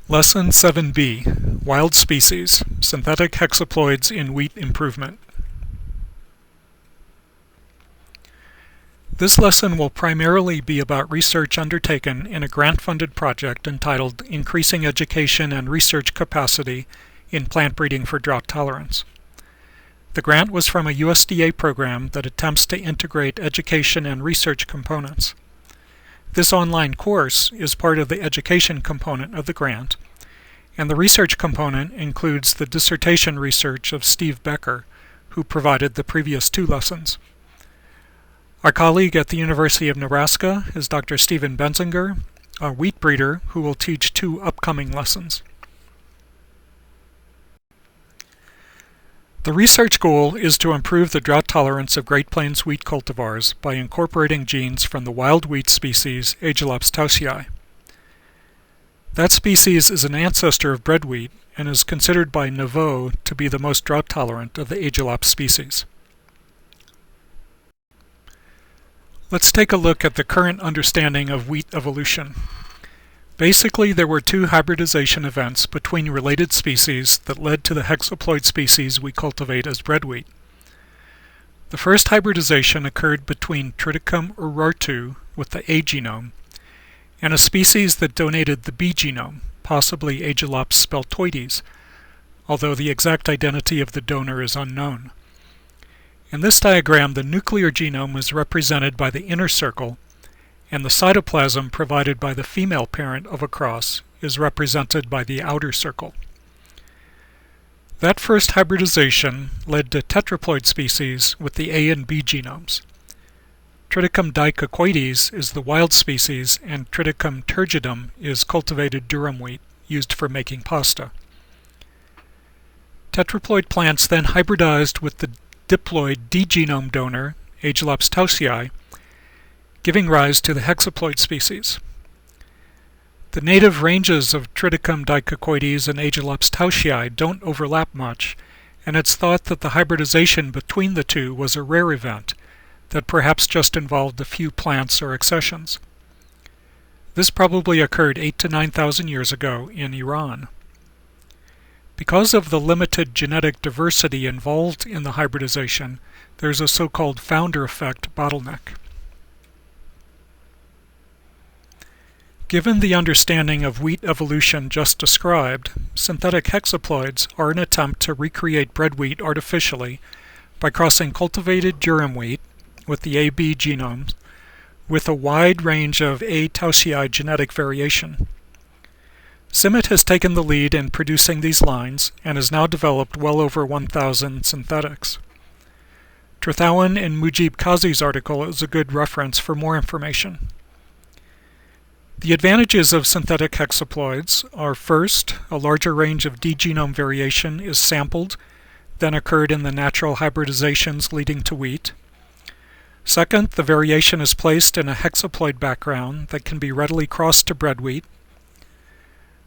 Lesson 7b, Wild Species, Synthetic Hexaploids in Wheat Improvement. This lesson will primarily be about research undertaken in a grant-funded project entitled Increasing Education and Research Capacity in Plant Breeding for Drought Tolerance. The grant was from a USDA program that attempts to integrate education and research components. This online course is part of the education component of the grant, and the research component includes the dissertation research of Steve Becker, who provided the previous two lessons. Our colleague at the University of Nebraska is Dr. Stephen Benzinger, a wheat breeder who will teach two upcoming lessons. The research goal is to improve the drought tolerance of Great Plains wheat cultivars by incorporating genes from the wild wheat species Aegilops taussii. That species is an ancestor of bread wheat and is considered by Naveau to be the most drought tolerant of the Aegilops species. Let's take a look at the current understanding of wheat evolution. Basically, there were two hybridization events between related species that led to the hexaploid species we cultivate as bread wheat. The first hybridization occurred between Triticum urartu with the A genome and a species that donated the B genome, possibly Aegilops speltoides, although the exact identity of the donor is unknown. In this diagram, the nuclear genome is represented by the inner circle, and the cytoplasm provided by the female parent of a cross is represented by the outer circle. That first hybridization led to tetraploid species with the A and B genomes. Triticum dicocoides is the wild species, and Triticum turgidum is cultivated durum wheat used for making pasta. Tetraploid plants then hybridized with the diploid D genome donor, Aegilops taussii, giving rise to the hexaploid species. The native ranges of Triticum dicocoides and Aegilops taussii don't overlap much, and it's thought that the hybridization between the two was a rare event that perhaps just involved a few plants or accessions. This probably occurred 8,000 to 9,000 years ago in Iran. Because of the limited genetic diversity involved in the hybridization, there's a so-called founder effect bottleneck. Given the understanding of wheat evolution just described, synthetic hexaploids are an attempt to recreate bread wheat artificially by crossing cultivated durum wheat with the AB genomes with a wide range of A taussii genetic variation. CIMMYT has taken the lead in producing these lines and has now developed well over 1,000 synthetics. Trethowan and Mujib Qazi's article is a good reference for more information. The advantages of synthetic hexaploids are, first, a larger range of D genome variation is sampled than occurred in the natural hybridizations leading to wheat. Second, the variation is placed in a hexaploid background that can be readily crossed to bread wheat.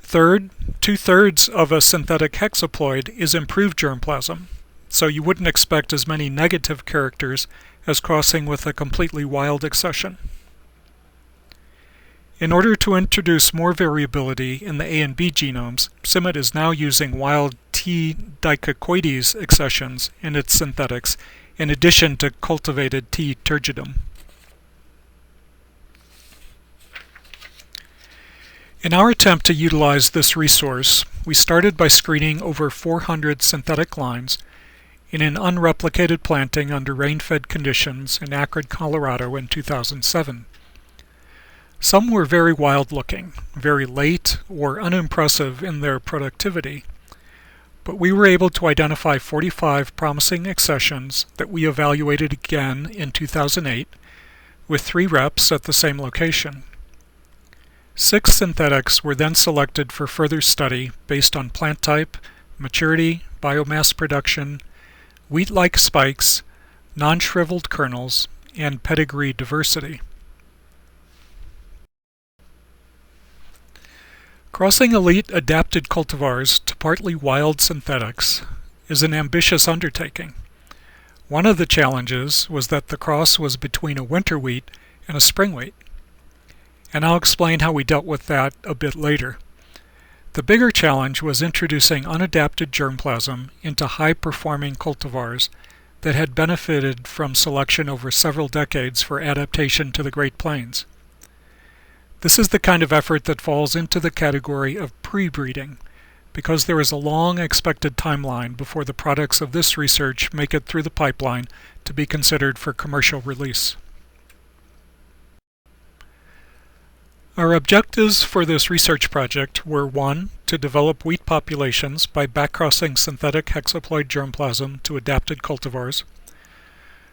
Third, 2/3 of a synthetic hexaploid is improved germplasm, so you wouldn't expect as many negative characters as crossing with a completely wild accession. In order to introduce more variability in the A and B genomes, CIMMYT is now using wild T. dicocoides accessions in its synthetics in addition to cultivated T. turgidum. In our attempt to utilize this resource, we started by screening over 400 synthetic lines in an unreplicated planting under rain-fed conditions in Akron, Colorado in 2007. Some were very wild-looking, very late, or unimpressive in their productivity, but we were able to identify 45 promising accessions that we evaluated again in 2008 with 3 reps at the same location. 6 synthetics were then selected for further study based on plant type, maturity, biomass production, wheat-like spikes, non-shriveled kernels, and pedigree diversity. Crossing elite adapted cultivars to partly wild synthetics is an ambitious undertaking. One of the challenges was that the cross was between a winter wheat and a spring wheat, and I'll explain how we dealt with that a bit later. The bigger challenge was introducing unadapted germplasm into high-performing cultivars that had benefited from selection over several decades for adaptation to the Great Plains. This is the kind of effort that falls into the category of pre-breeding, because there is a long expected timeline before the products of this research make it through the pipeline to be considered for commercial release. Our objectives for this research project were 1. To develop wheat populations by backcrossing synthetic hexaploid germplasm to adapted cultivars.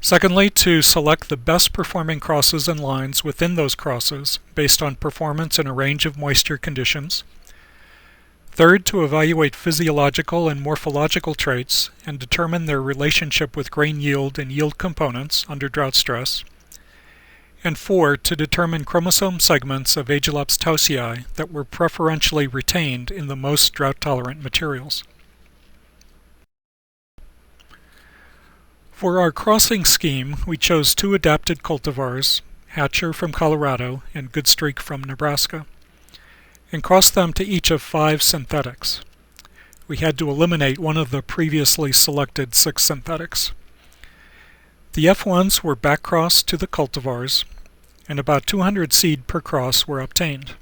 Secondly, to select the best performing crosses and lines within those crosses based on performance in a range of moisture conditions. Third, to evaluate physiological and morphological traits and determine their relationship with grain yield and yield components under drought stress. And 4, to determine chromosome segments of Aegilops tausii that were preferentially retained in the most drought-tolerant materials. For our crossing scheme, we chose 2 adapted cultivars, Hatcher from Colorado and Goodstreak from Nebraska, and crossed them to each of 5 synthetics. We had to eliminate one of the previously selected 6 synthetics. The F1s were backcrossed to the cultivars, and about 200 seed per cross were obtained.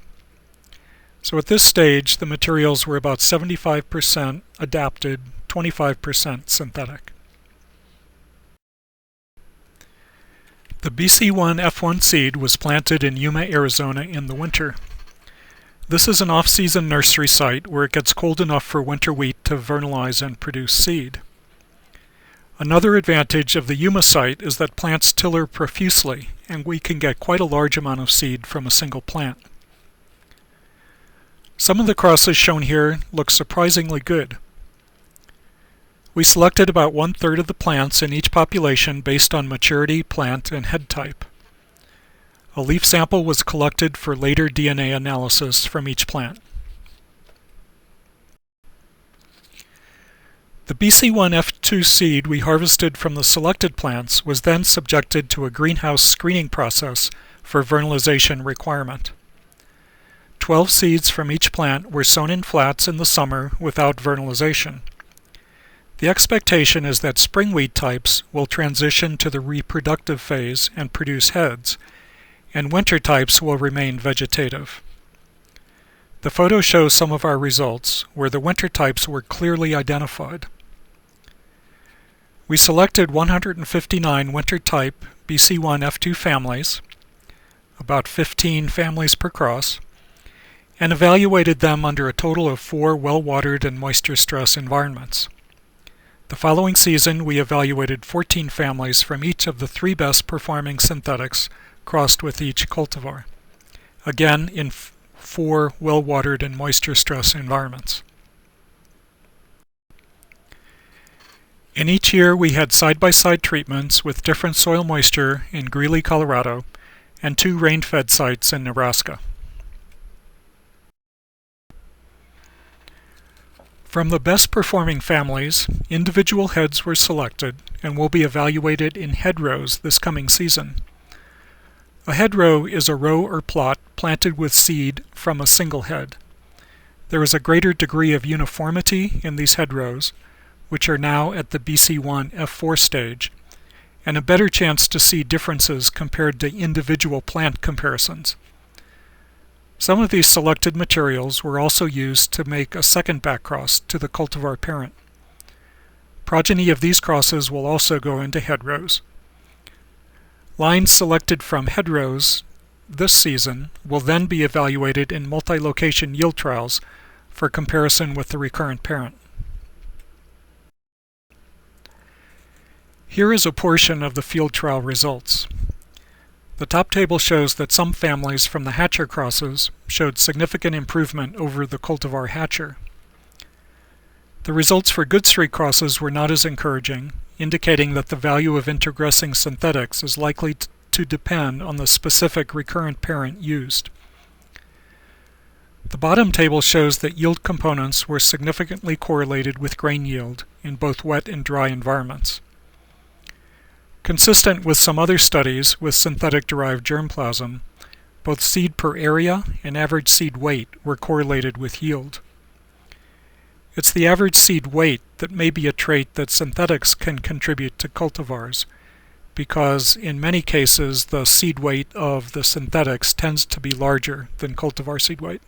So at this stage, the materials were about 75% adapted, 25% synthetic. The BC1 F1 seed was planted in Yuma, Arizona in the winter. This is an off-season nursery site where it gets cold enough for winter wheat to vernalize and produce seed. Another advantage of the Yuma site is that plants tiller profusely, and we can get quite a large amount of seed from a single plant. Some of the crosses shown here look surprisingly good. We selected about 1/3 of the plants in each population based on maturity, plant, and head type. A leaf sample was collected for later DNA analysis from each plant. The BC1 F2 seed we harvested from the selected plants was then subjected to a greenhouse screening process for vernalization requirement. 12 seeds from each plant were sown in flats in the summer without vernalization. The expectation is that spring wheat types will transition to the reproductive phase and produce heads, and winter types will remain vegetative. The photo shows some of our results, where the winter types were clearly identified. We selected 159 winter type BC1 F2 families, about 15 families per cross, and evaluated them under a total of 4 well-watered and moisture stress environments. The following season, we evaluated 14 families from each of the 3 best performing synthetics crossed with each cultivar, again in 4 well-watered and moisture stress environments. In each year, we had side-by-side treatments with different soil moisture in Greeley, Colorado, and 2 rain-fed sites in Nebraska. From the best performing families, individual heads were selected and will be evaluated in head rows this coming season. A head row is a row or plot planted with seed from a single head. There is a greater degree of uniformity in these head rows, which are now at the BC1 F4 stage, and a better chance to see differences compared to individual plant comparisons. Some of these selected materials were also used to make a second backcross to the cultivar parent. Progeny of these crosses will also go into head rows. Lines selected from head rows this season will then be evaluated in multi-location yield trials for comparison with the recurrent parent. Here is a portion of the field trial results. The top table shows that some families from the Hatcher crosses showed significant improvement over the cultivar Hatcher. The results for Goodstreak crosses were not as encouraging, indicating that the value of intergressing synthetics is likely to depend on the specific recurrent parent used. The bottom table shows that yield components were significantly correlated with grain yield in both wet and dry environments. Consistent with some other studies with synthetic-derived germplasm, both seed per area and average seed weight were correlated with yield. It's the average seed weight that may be a trait that synthetics can contribute to cultivars, because in many cases the seed weight of the synthetics tends to be larger than cultivar seed weight.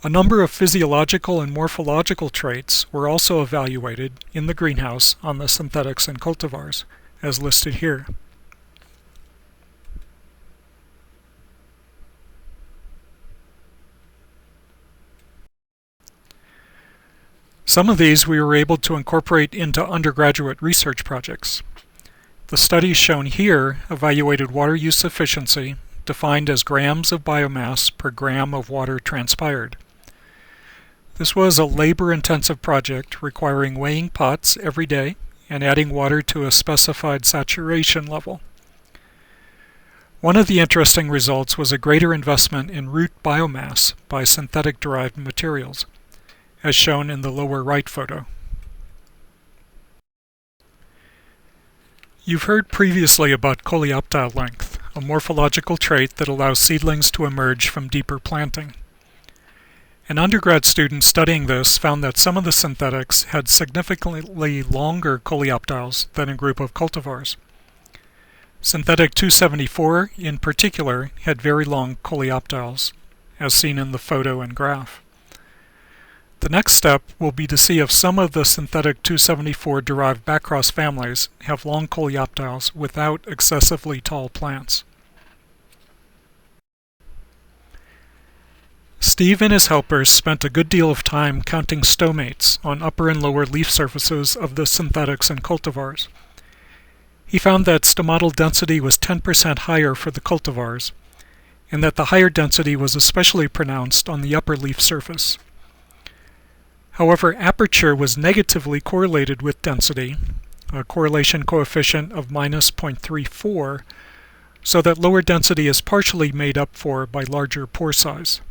A number of physiological and morphological traits were also evaluated in the greenhouse on the synthetics and cultivars, as listed here. Some of these we were able to incorporate into undergraduate research projects. The studies shown here evaluated water use efficiency, defined as grams of biomass per gram of water transpired. This was a labor-intensive project requiring weighing pots every day and adding water to a specified saturation level. One of the interesting results was a greater investment in root biomass by synthetic-derived materials, as shown in the lower right photo. You've heard previously about coleoptile length, a morphological trait that allows seedlings to emerge from deeper planting. An undergrad student studying this found that some of the synthetics had significantly longer coleoptiles than a group of cultivars. Synthetic 274 in particular had very long coleoptiles, as seen in the photo and graph. The next step will be to see if some of the synthetic 274 derived backcross families have long coleoptiles without excessively tall plants. Steve and his helpers spent a good deal of time counting stomates on upper and lower leaf surfaces of the synthetics and cultivars. He found that stomatal density was 10% higher for the cultivars, and that the higher density was especially pronounced on the upper leaf surface. However, aperture was negatively correlated with density, a correlation coefficient of -0.34, so that lower density is partially made up for by larger pore size.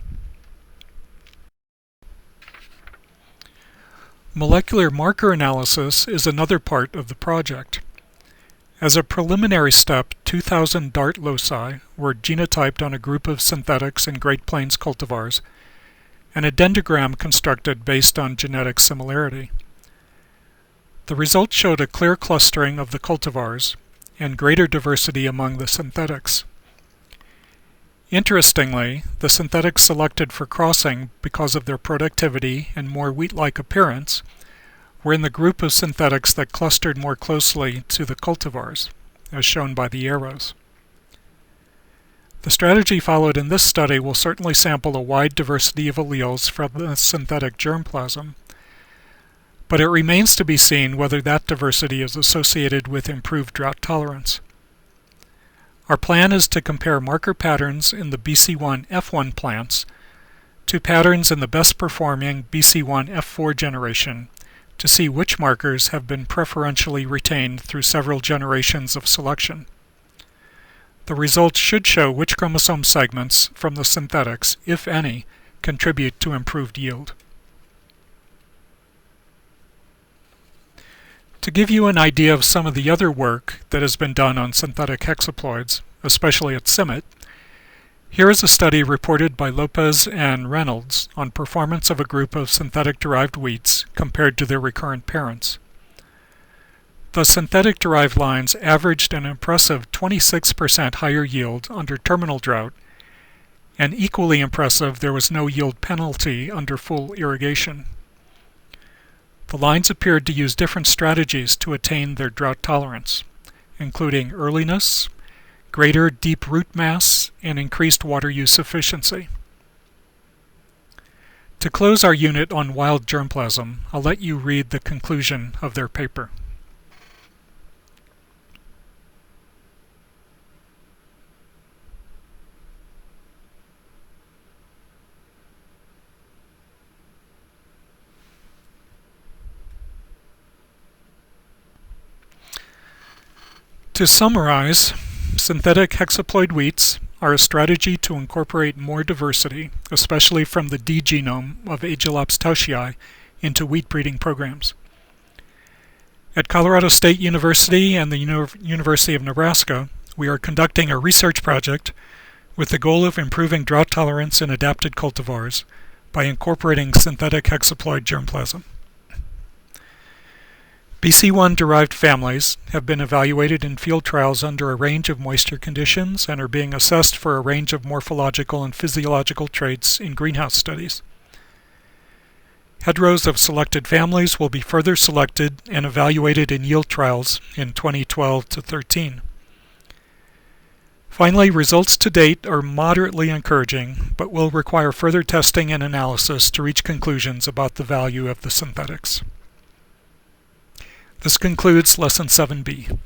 Molecular marker analysis is another part of the project. As a preliminary step, 2,000 dart loci were genotyped on a group of synthetics and Great Plains cultivars, and a dendrogram constructed based on genetic similarity. The results showed a clear clustering of the cultivars and greater diversity among the synthetics. Interestingly, the synthetics selected for crossing because of their productivity and more wheat-like appearance were in the group of synthetics that clustered more closely to the cultivars, as shown by the arrows. The strategy followed in this study will certainly sample a wide diversity of alleles from the synthetic germplasm, but it remains to be seen whether that diversity is associated with improved drought tolerance. Our plan is to compare marker patterns in the BC1 F1 plants to patterns in the best performing BC1 F4 generation to see which markers have been preferentially retained through several generations of selection. The results should show which chromosome segments from the synthetics, if any, contribute to improved yield. To give you an idea of some of the other work that has been done on synthetic hexaploids, especially at CIMMYT, here is a study reported by Lopez and Reynolds on performance of a group of synthetic-derived wheats compared to their recurrent parents. The synthetic-derived lines averaged an impressive 26% higher yield under terminal drought, and equally impressive, there was no yield penalty under full irrigation. The lines appeared to use different strategies to attain their drought tolerance, including earliness, greater deep root mass, and increased water use efficiency. To close our unit on wild germplasm, I'll let you read the conclusion of their paper. To summarize, synthetic hexaploid wheats are a strategy to incorporate more diversity, especially from the D genome of Aegilops tauschii, into wheat breeding programs. At Colorado State University and the University of Nebraska, we are conducting a research project with the goal of improving drought tolerance in adapted cultivars by incorporating synthetic hexaploid germplasm. BC1-derived families have been evaluated in field trials under a range of moisture conditions and are being assessed for a range of morphological and physiological traits in greenhouse studies. Hedgerows of selected families will be further selected and evaluated in yield trials in 2012 to 13. Finally, results to date are moderately encouraging, but will require further testing and analysis to reach conclusions about the value of the synthetics. This concludes Lesson 7b.